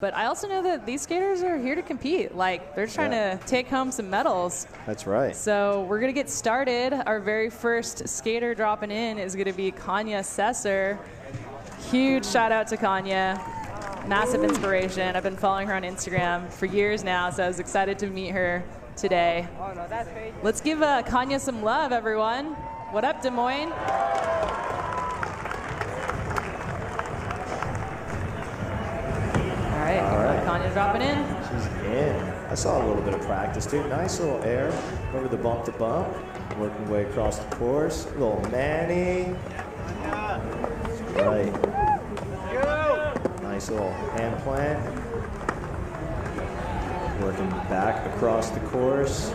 But I also know that these skaters are here to compete. Like, they're trying to take home some medals. That's right. So we're going to get started. Our very first skater dropping in is going to be Kanye Sessor. Huge shout out to Kanye. Massive inspiration. I've been following her on Instagram for years now, so I was excited to meet her today. Let's give Kanye some love, everyone. What up, Des Moines? All right. Kanye dropping in. She's in. I saw a little bit of practice, too. Nice little air over the bump to bump. Working way across the course. Little Manny. Right. Nice little hand plant. Working back across the course.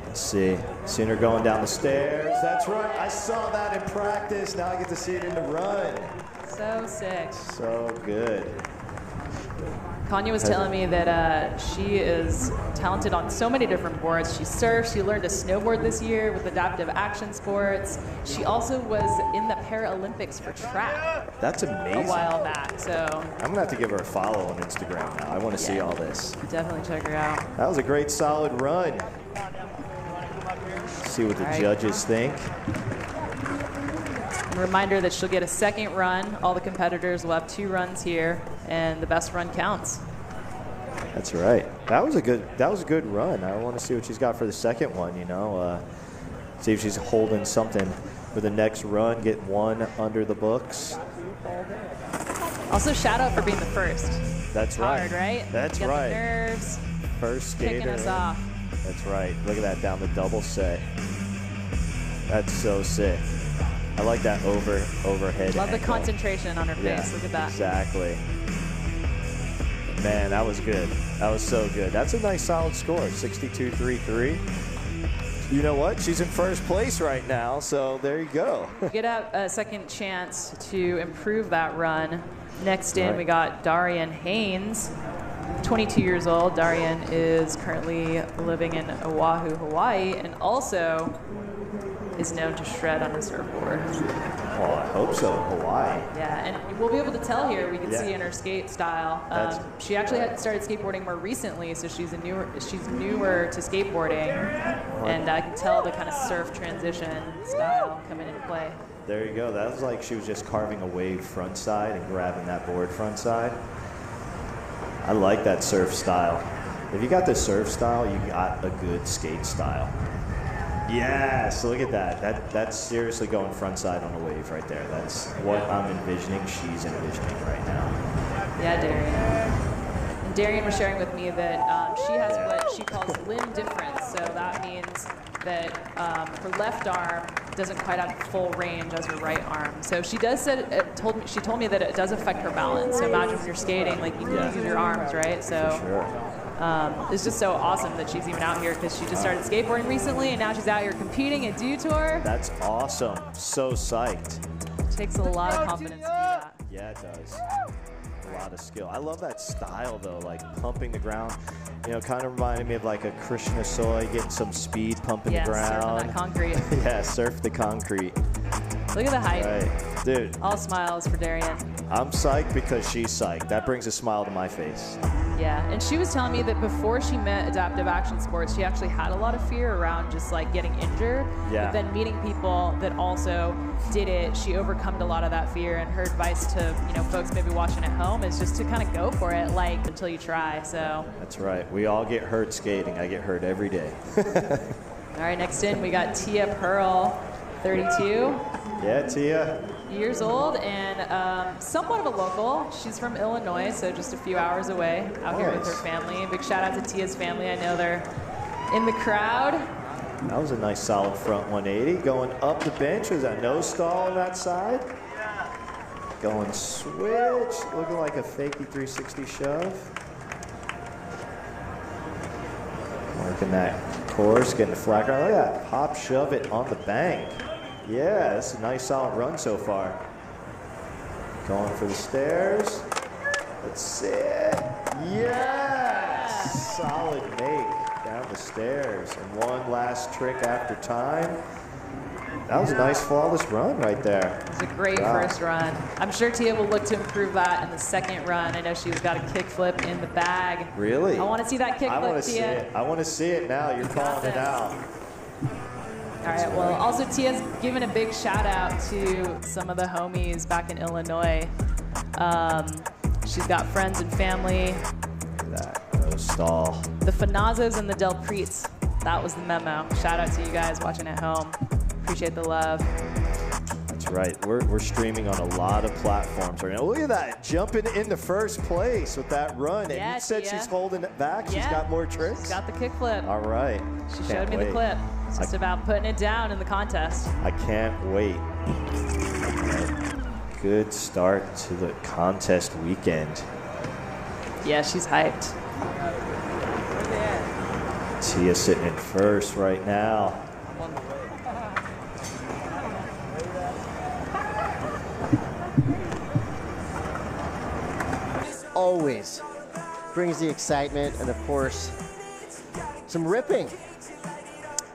Let's see. Seen her going down the stairs. That's right. I saw that in practice. Now I get to see it in the run. So sick. So good. Kanye was telling me that she is talented on so many different boards. She surfs, she learned to snowboard this year with adaptive action sports. She also was in the Paralympics for track. That's amazing. A while back, so. I'm gonna have to give her a follow on Instagram now. I want to see all this. Definitely check her out. That was a great solid run. See what the judges think. A reminder that she'll get a second run. All the competitors will have 2 runs here, and the best run counts. That's right. That was a good run. I want to see what she's got for the second one. You know, see if she's holding something for the next run. Get one under the books. Also, shout out for being the first. That's right. Hard, right? That's Get right. The nerves. First skater. Kicking us off. That's right. Look at that down the double set. That's so sick. I like that overhead. Love angle. the concentration on her face. Look at that. Exactly. Man, that was good. That was so good. That's a nice solid score, 62.33. You know what? She's in first place right now, so there you go. Get a second chance to improve that run. Next in, we got Darian Haynes, 22 years old. Darian is currently living in Oahu, Hawaii, and also is known to shred on a surfboard. Well, I hope so. Hawaii. Yeah, and we'll be able to tell here. We can see in her skate style. She actually had started skateboarding more recently, so she's newer to skateboarding, and I can tell the kind of surf transition style coming into play. There you go. That was like she was just carving a wave front side and grabbing that board front side. I like that surf style. If you got the surf style, you got a good skate style. Yes, look at that. That's seriously going front side on a wave right there. That's what I'm envisioning. She's envisioning right now. Yeah, Darian. And Darian was sharing with me that she has what she calls limb difference. So that means that her left arm doesn't quite have full range as her right arm. So she she told me that it does affect her balance. So imagine when you're skating, like you can use your arms, right? So. For sure. It's just so awesome that she's even out here because she just started skateboarding recently and now she's out here competing at Dew Tour. That's awesome. So psyched. It takes a lot of confidence to do that. Yeah, it does. A lot of skill. I love that style though, like pumping the ground. You know, kind of reminded me of like a Krishna Soy, getting some speed, pumping the ground. Surfing that concrete. Yeah, surf the concrete. Look at the height. Right. Dude. All smiles for Darian. I'm psyched because she's psyched. That brings a smile to my face. Yeah, and she was telling me that before she met adaptive action sports, she actually had a lot of fear around just like getting injured. Yeah. But then meeting people that also did it, she overcome a lot of that fear. And her advice to folks maybe watching at home is just to kind of go for it, like until you try. So. That's right. We all get hurt skating. I get hurt every day. All right, next in we got Tia Pearl, 32. Yeah, Tia. Years old and somewhat of a local. She's from Illinois, so just a few hours away out here with her family. Big shout out to Tia's family. I know they're in the crowd. That was a nice solid front 180. Going up the bench. Was that no stall on that side? Going switch. Looking like a fakey 360 shove. Working that course, getting the flat ground. Look at that. Pop shove it on the bank. Yeah, that's a nice solid run so far. Going for the stairs. Let's see it. Yes! Solid make down the stairs. And one last trick after time. That was a nice flawless run right there. It was a great first run. I'm sure Tia will look to improve that in the second run. I know she's got a kickflip in the bag. Really? I want to see that kickflip, Tia. I want to see it. I want to see it now. You're calling it out. All right, well, also Tia's giving a big shout out to some of the homies back in Illinois. She's got friends and family. Look at that, no stall. The Fanazas and the Del Preets. That was the memo. Shout out to you guys watching at home. Appreciate the love. That's right. We're streaming on a lot of platforms right now. Look at that, jumping into first place with that run. And you said she's holding it back. She's got more tricks. She's got the kickflip. All right. She showed me the clip. It's just about putting it down in the contest. I can't wait. Good start to the contest weekend. Yeah, she's hyped. Tia sitting in first right now. Always brings the excitement and, of course, some ripping.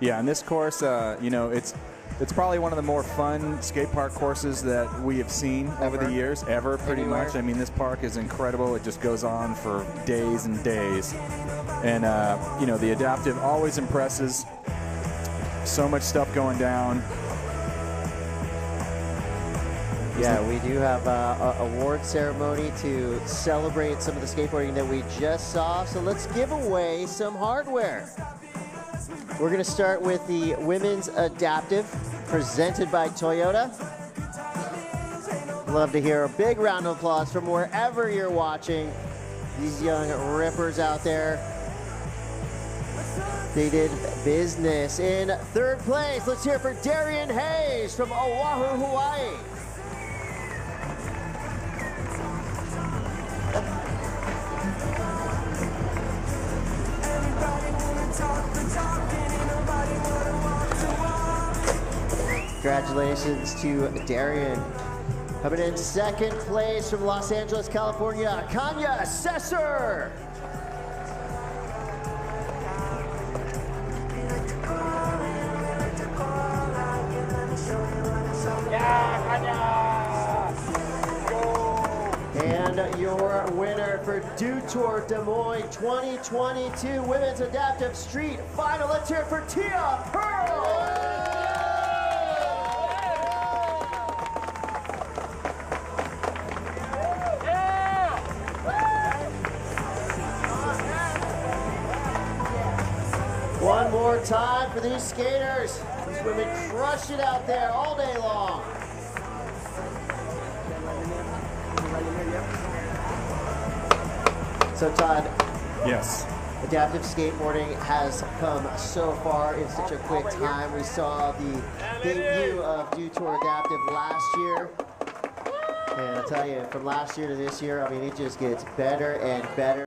Yeah, and this course, you know, it's probably one of the more fun skate park courses that we have seen over the years, pretty much. I mean, this park is incredible. It just goes on for days and days. And, you know, the adaptive always impresses. So much stuff going down. Yeah, we do have an award ceremony to celebrate some of the skateboarding that we just saw. So let's give away some hardware. We're going to start with the women's adaptive presented by Toyota. Love to hear a big round of applause from wherever you're watching. These young rippers out there. They did business. In third place, let's hear it for Darian Haynes from Oahu, Hawaii. Congratulations to Darian. Coming in second place from Los Angeles, California, Kanye Sessor. And your winner for Dew Tour Des Moines 2022 Women's Adaptive Street Final. Let's hear it for Tia Pearl. One more time for these skaters. These women crush it out there all day long. So Todd. Yes. Adaptive skateboarding has come so far in such a quick time. We saw the debut of Dew Tour Adaptive last year. And I'll tell you, from last year to this year, I mean, it just gets better and better.